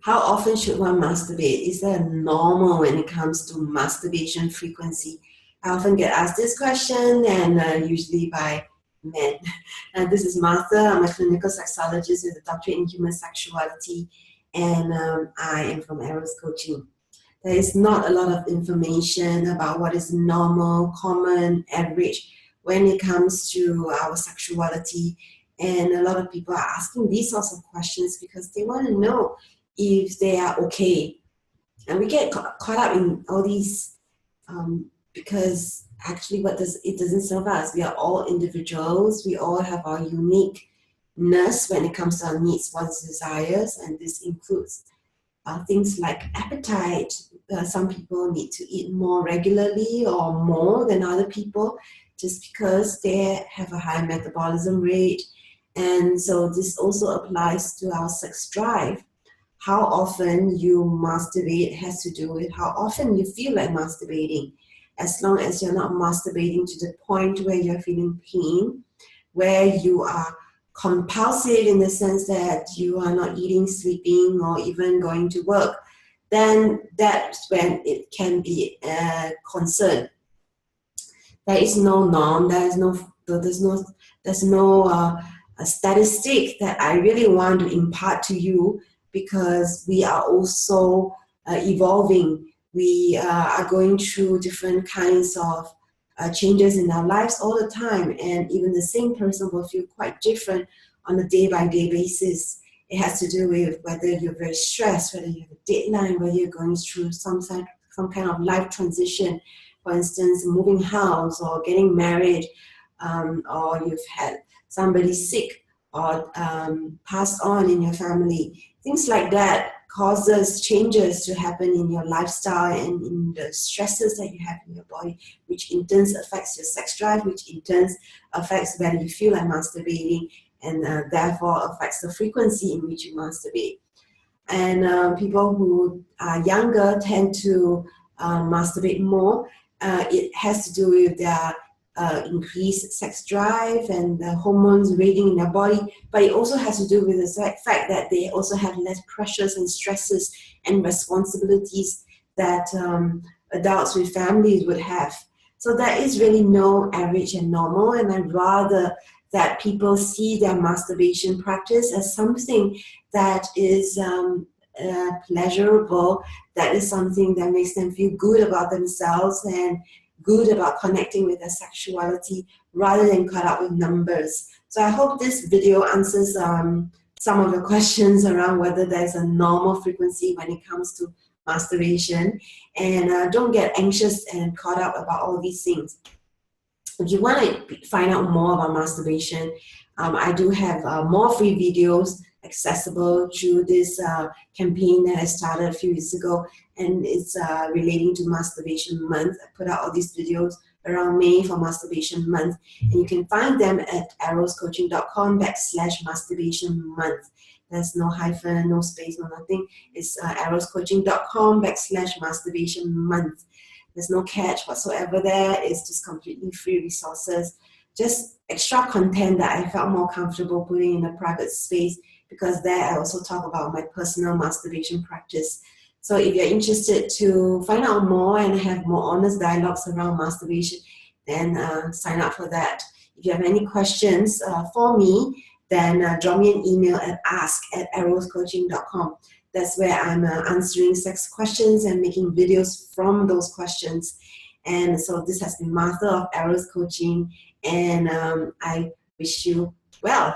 How often should one masturbate? Is there normal when it comes to masturbation frequency? I often get asked this question, and usually by men. This is Martha. I'm a clinical sexologist with a doctorate in human sexuality, and I am from Eros Coaching. There is not a lot of information about what is normal, common, average when it comes to our sexuality. And a lot of people are asking these sorts of questions because they want to know if they are okay. And we get caught up in all these because actually it doesn't serve us. We are all individuals. We all have our uniqueness when it comes to our needs, wants, desires, and this includes things like appetite. Some people need to eat more regularly or more than other people just because they have a high metabolism rate. And so this also applies to our sex drive. How often you masturbate has to do with how often you feel like masturbating. As long as you're not masturbating to the point where you're feeling pain, where you are compulsive in the sense that you are not eating, sleeping, or even going to work, then that's when it can be a concern. There is no norm. There's no a statistic that I really want to impart to you, because we are also evolving. We are going through different kinds of changes in our lives all the time, and even the same person will feel quite different on a day-by-day basis. It has to do with whether you're very stressed, whether you have a deadline, whether you're going through some kind of life transition, for instance, moving house or getting married, or you've had somebody sick or passed on in your family. Things like that causes changes to happen in your lifestyle and in the stresses that you have in your body, which in turn affects your sex drive, which in turn affects whether you feel like masturbating, and therefore affects the frequency in which you masturbate. And people who are younger tend to masturbate more. It has to do with their increased sex drive and the hormones raging in their body, but it also has to do with the fact that they also have less pressures and stresses and responsibilities that adults with families would have. So there is really no average and normal, and I'd rather that people see their masturbation practice as something that is pleasurable, that is something that makes them feel good about themselves and good about connecting with their sexuality, rather than caught up with numbers. So I hope this video answers some of the questions around whether there's a normal frequency when it comes to masturbation. And don't get anxious and caught up about all these things. If you want to find out more about masturbation, I do have more free videos accessible through this campaign that I started a few years ago, and it's relating to Masturbation Month. I put out all these videos around May for Masturbation Month, and you can find them at eroscoaching.com/masturbation month. There's no hyphen, no space, no nothing. It's eroscoaching.com/masturbation month. There's no catch whatsoever there. It's just completely free resources, just extra content that I felt more comfortable putting in a private space, because there I also talk about my personal masturbation practice. So if you're interested to find out more and have more honest dialogues around masturbation, then sign up for that. If you have any questions for me, then drop me an email at ask@eroscoaching.com. That's where I'm answering sex questions and making videos from those questions. And so this has been Martha of Eros Coaching, and I wish you well.